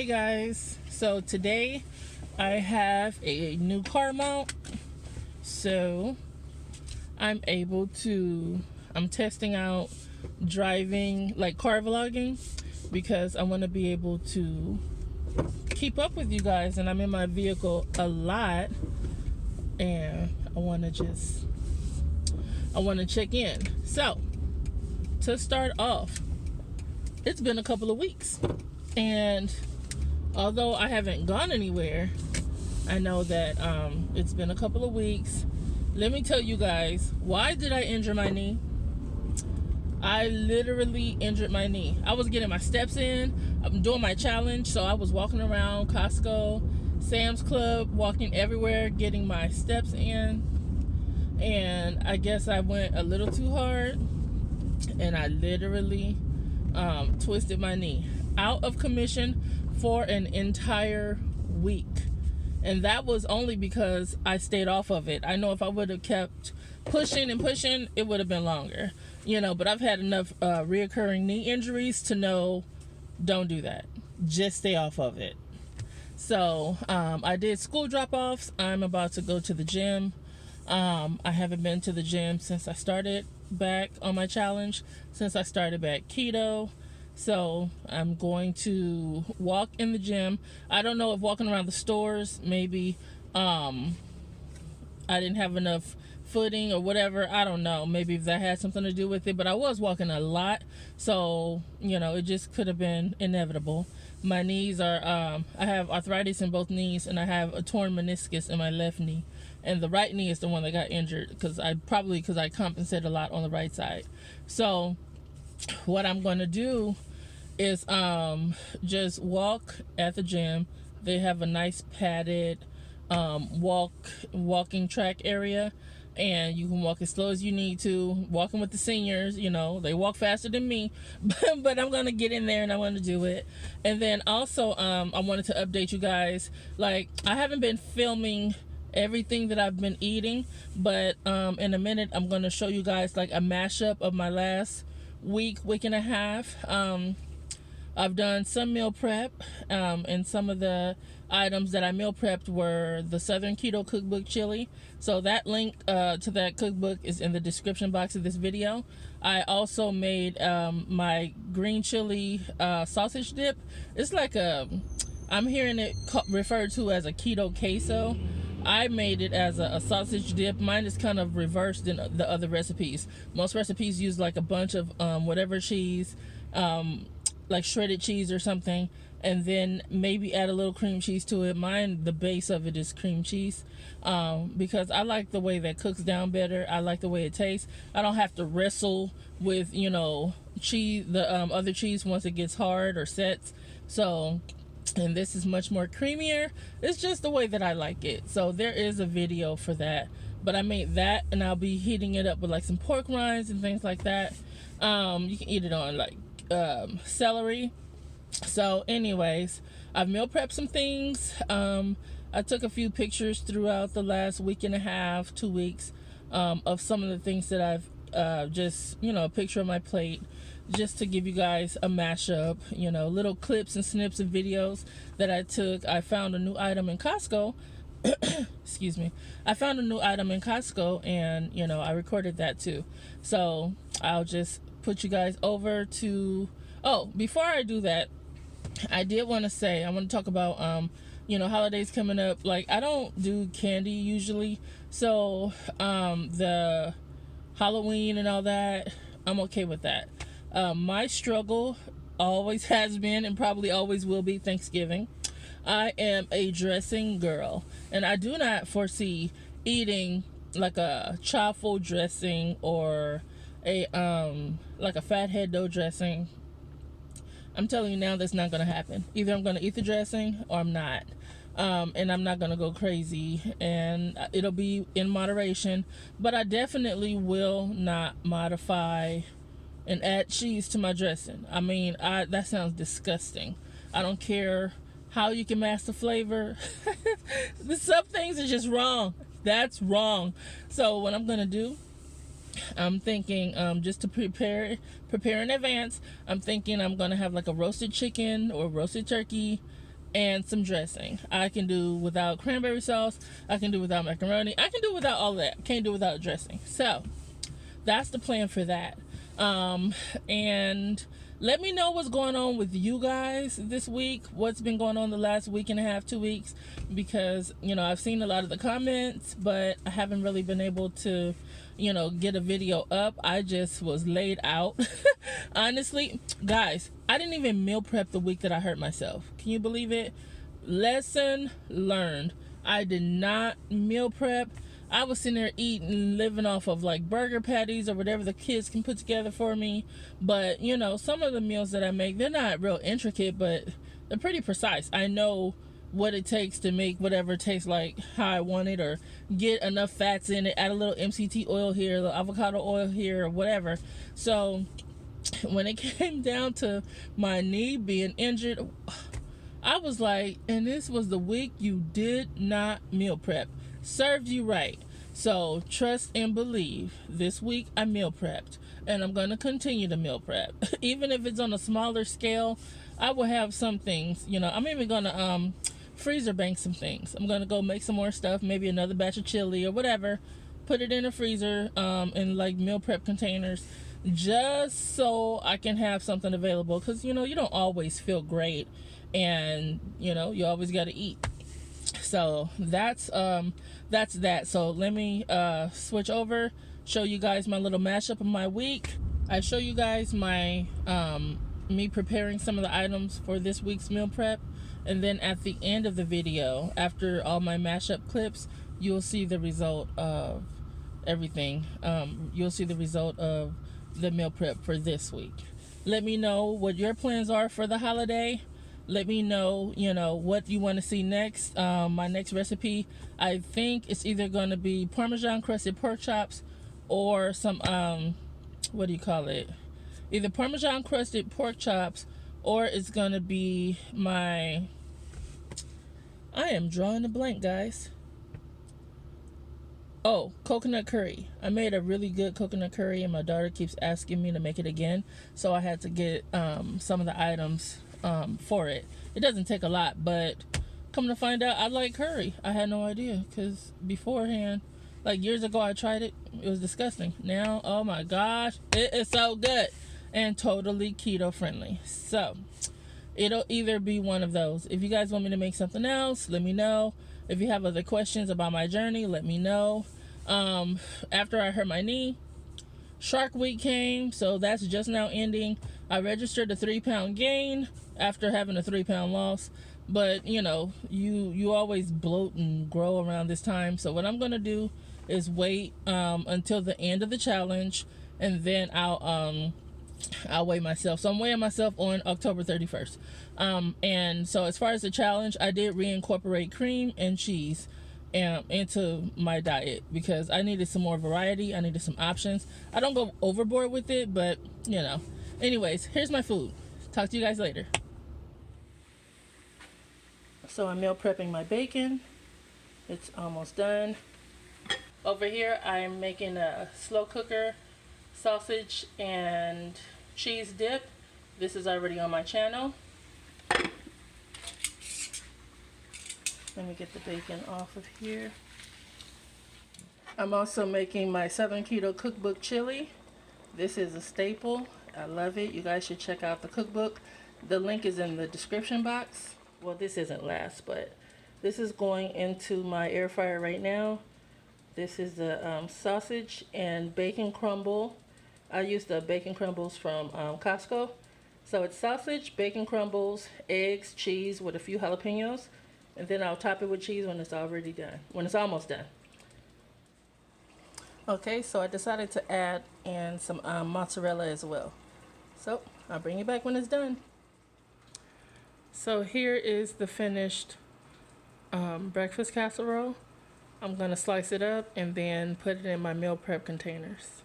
Hey guys, so today I have a new car mount, so I'm testing out driving, like car vlogging, because I want to be able to keep up with you guys, and I'm in my vehicle a lot, and I want to check in. So to start off, it's been a couple of weeks, and although I haven't gone anywhere, I know that it's been a couple of weeks. Let me tell you guys, why did I injure my knee? I literally injured my knee. I was getting my steps in. I'm doing my challenge, so I was walking around Costco, Sam's Club, walking everywhere, getting my steps in. And I guess I went a little too hard, and I literally twisted my knee. Out of commission for an entire week. And that was only because I stayed off of it. I know if I would have kept pushing and pushing, it would have been longer. But I've had enough reoccurring knee injuries to know, don't do that. Just stay off of it. So I did school drop-offs. I'm about to go to the gym. I haven't been to the gym since I started back on my challenge, since I started back keto. So I'm going to walk in the gym. I don't know if walking around the stores, maybe I didn't have enough footing or whatever. I don't know. Maybe if that had something to do with it. But I was walking a lot. So, it just could have been inevitable. My knees are, I have arthritis in both knees, and I have a torn meniscus in my left knee. And the right knee is the one that got injured because I compensate a lot on the right side. So what I'm going to do is just walk at the gym. They have a nice padded walking track area, and you can walk as slow as you need to. Walking with the seniors, they walk faster than me, but I'm gonna get in there and I want to do it. And then also I wanted to update you guys, like I haven't been filming everything that I've been eating, but in a minute I'm going to show you guys like a mashup of my last week and a half. I've done some meal prep, and some of the items that I meal prepped were the Southern Keto Cookbook chili. So that link to that cookbook is in the description box of this video. I also made my green chili sausage dip. It's like I'm hearing it referred to as a keto queso. I made it as a sausage dip. Mine is kind of reversed than the other recipes. Most recipes use like a bunch of whatever cheese, like shredded cheese or something, and then maybe add a little cream cheese to it. Mine, the base of it is cream cheese, because I like the way that cooks down better. I like the way it tastes. I don't have to wrestle with cheese, the other cheese, once it gets hard or sets. So, and this is much more creamier. It's just the way that I like it. So there is a video for that, but I made that, and I'll be heating it up with like some pork rinds and things like that. You can eat it on like celery. So anyways, I've meal prepped some things. I took a few pictures throughout the last week and a half, 2 weeks, of some of the things that I've just a picture of my plate, just to give you guys a mashup, little clips and snips of videos that I took. I found a new item in Costco. Excuse me. I found a new item in Costco, and I recorded that too. So I'll just put you guys over to, before I do that, I did want to say, I want to talk about holidays coming up. Like, I don't do candy usually, so the Halloween and all that, I'm okay with that. My struggle always has been, and probably always will be, Thanksgiving. I am a dressing girl, and I do not foresee eating like a truffle dressing or a like a fathead dough dressing. I'm telling you now, that's not going to happen. Either I'm going to eat the dressing or I'm not. And I'm not going to go crazy, and it'll be in moderation, but I definitely will not modify and add cheese to my dressing. I mean, that sounds disgusting. I don't care how you can mask the flavor. Some things are just wrong. That's wrong. So what I'm going to do, I'm thinking just to prepare in advance, I'm thinking I'm gonna have like a roasted chicken or roasted turkey and some dressing. I can do without cranberry sauce. I can do without macaroni. I can do without all that. Can't do without dressing. So that's the plan for that. And let me know what's going on with you guys this week. What's been going on the last week and a half, 2 weeks, because I've seen a lot of the comments, but I haven't really been able to get a video up. I just was laid out. Honestly, guys, I didn't even meal prep the week that I hurt myself. Can you believe it? Lesson learned. I did not meal prep. I was sitting there eating, living off of like burger patties or whatever the kids can put together for me. But some of the meals that I make, they're not real intricate, but they're pretty precise. I know what it takes to make whatever tastes like how I want it, or get enough fats in it, add a little MCT oil here, a little avocado oil here, or whatever. So when it came down to my knee being injured, I was like, and this was the week you did not meal prep. Served you right. So trust and believe. This week I meal prepped, and I'm going to continue to meal prep. Even if it's on a smaller scale, I will have some things. I'm even going to freezer bank some things. I'm going to go make some more stuff, maybe another batch of chili or whatever, put it in a freezer in like meal prep containers, just so I can have something available, because you don't always feel great, and you always got to eat. So that's that. So let me switch over, show you guys my little mashup of my week. I show you guys my me preparing some of the items for this week's meal prep, and then at the end of the video, after all my mashup clips, you'll see the result of everything. You'll see the result of the meal prep for this week. Let me know what your plans are for the holiday. Let me know, what you want to see next. My next recipe, I think it's either going to be Parmesan crusted pork chops or some, what do you call it? Either Parmesan crusted pork chops, or it's going to be I am drawing a blank, guys. Oh, coconut curry. I made a really good coconut curry, and my daughter keeps asking me to make it again. So I had to get some of the items for it. It doesn't take a lot, but come to find out, I like curry. I had no idea, because beforehand, like years ago, I tried it. It was disgusting. Now, oh my gosh, it is so good and totally keto friendly. So it'll either be one of those. If you guys want me to make something else, let me know. If you have other questions about my journey, let me know. After I hurt my knee, Shark Week came, so that's just now ending. I registered a 3-pound gain after having a 3-pound loss, but you always bloat and grow around this time. So what I'm gonna do is wait until the end of the challenge, and then I'll weigh myself. So I'm weighing myself on October 31st. And so as far as the challenge, I did reincorporate cream and cheese into my diet, because I needed some more variety. I needed some options. I don't go overboard with it, but anyways, here's my food. Talk to you guys later. So I'm meal prepping my bacon. It's almost done. Over here I'm making a slow cooker sausage and cheese dip. This is already on my channel. Let me get the bacon off of here. I'm also making my Southern Keto Cookbook chili. This is a staple. I love it. You guys should check out the cookbook. The link is in the description box. Well, this isn't last, but this is going into my air fryer right now. This is the sausage and bacon crumble. I use the bacon crumbles from Costco. So it's sausage, bacon crumbles, eggs, cheese with a few jalapenos, and then I'll top it with cheese when it's already done, when it's almost done. Okay, so I decided to add in some mozzarella as well. So I'll bring you back when it's done. So here is the finished breakfast casserole. I'm gonna slice it up and then put it in my meal prep containers.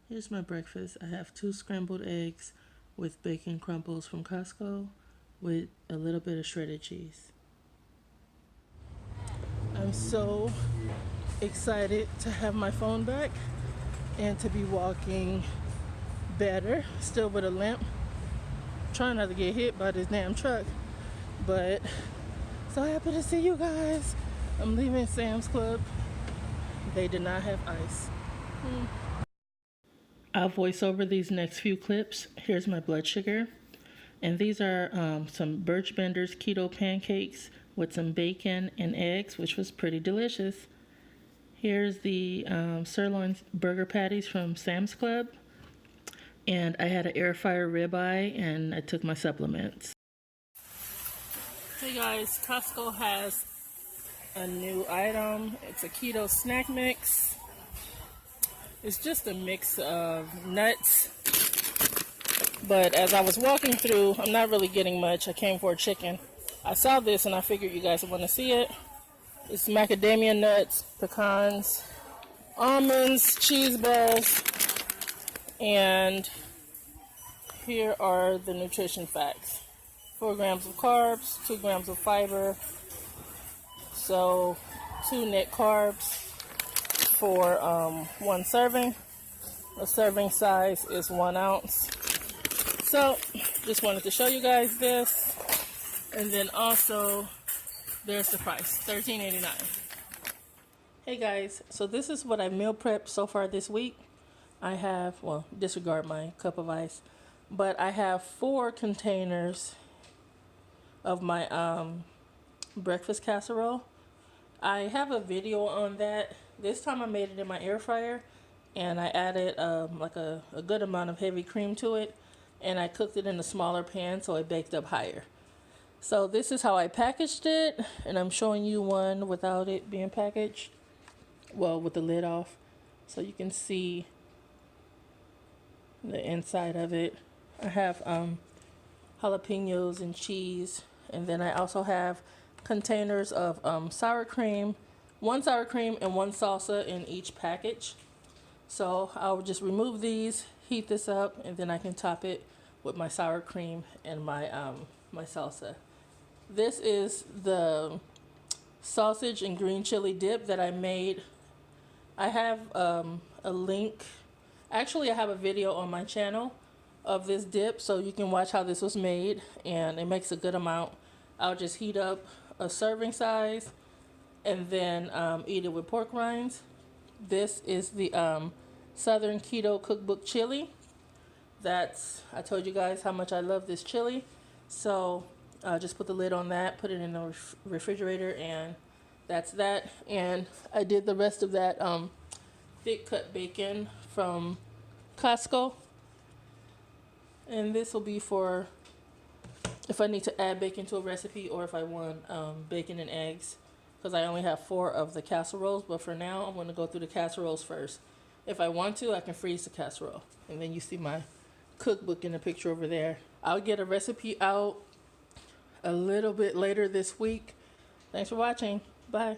Here's my breakfast. I have 2 scrambled eggs with bacon crumbles from Costco with a little bit of shredded cheese. I'm so excited to have my phone back and to be walking better, still with a limp. trying not to get hit by this damn truck. But so happy to see you guys. I'm leaving Sam's Club. They did not have ice. I'll voice over these next few clips. Here's my blood sugar. And these are some Birch Benders keto pancakes with some bacon and eggs, which was pretty delicious. Here's the sirloin burger patties from Sam's Club. And I had an air fryer ribeye, and I took my supplements. Hey guys, Costco has a new item. It's a keto snack mix. It's just a mix of nuts. But as I was walking through, I'm not really getting much. I came for a chicken. I saw this and I figured you guys would want to see it. It's macadamia nuts, pecans, almonds, cheese balls, and here are the nutrition facts. 4 grams of carbs, 2 grams of fiber, so 2 net carbs for 1 serving. The serving size is 1 ounce. So just wanted to show you guys this. And then also there's the price, $13.89. Hey guys, so this is what I meal prepped so far this week. I have, well, disregard my cup of ice, but I have 4 containers of my breakfast casserole. I have a video on that. This time I made it in my air fryer, and I added like a good amount of heavy cream to it, and I cooked it in a smaller pan so it baked up higher. So this is how I packaged it, and I'm showing you one without it being packaged, well, with the lid off, so you can see the inside of it. I have jalapenos and cheese, and then I also have containers of sour cream, 1 sour cream and 1 salsa in each package. So I'll just remove these, heat this up, and then I can top it with my sour cream and my my salsa. This is the sausage and green chili dip that I made. I have a link. Actually, I have a video on my channel of this dip, so you can watch how this was made, and it makes a good amount. I'll just heat up a serving size and then eat it with pork rinds. This is the Southern Keto Cookbook chili. I told you guys how much I love this chili. So just put the lid on that, put it in the refrigerator, and that's that. And I did the rest of that thick cut bacon from Costco. And this will be for if I need to add bacon to a recipe, or if I want bacon and eggs, because I only have 4 of the casseroles. But for now, I'm going to go through the casseroles first. If I want to, I can freeze the casserole. And then you see my cookbook in the picture over there. I'll get a recipe out a little bit later this week. Thanks for watching. Bye.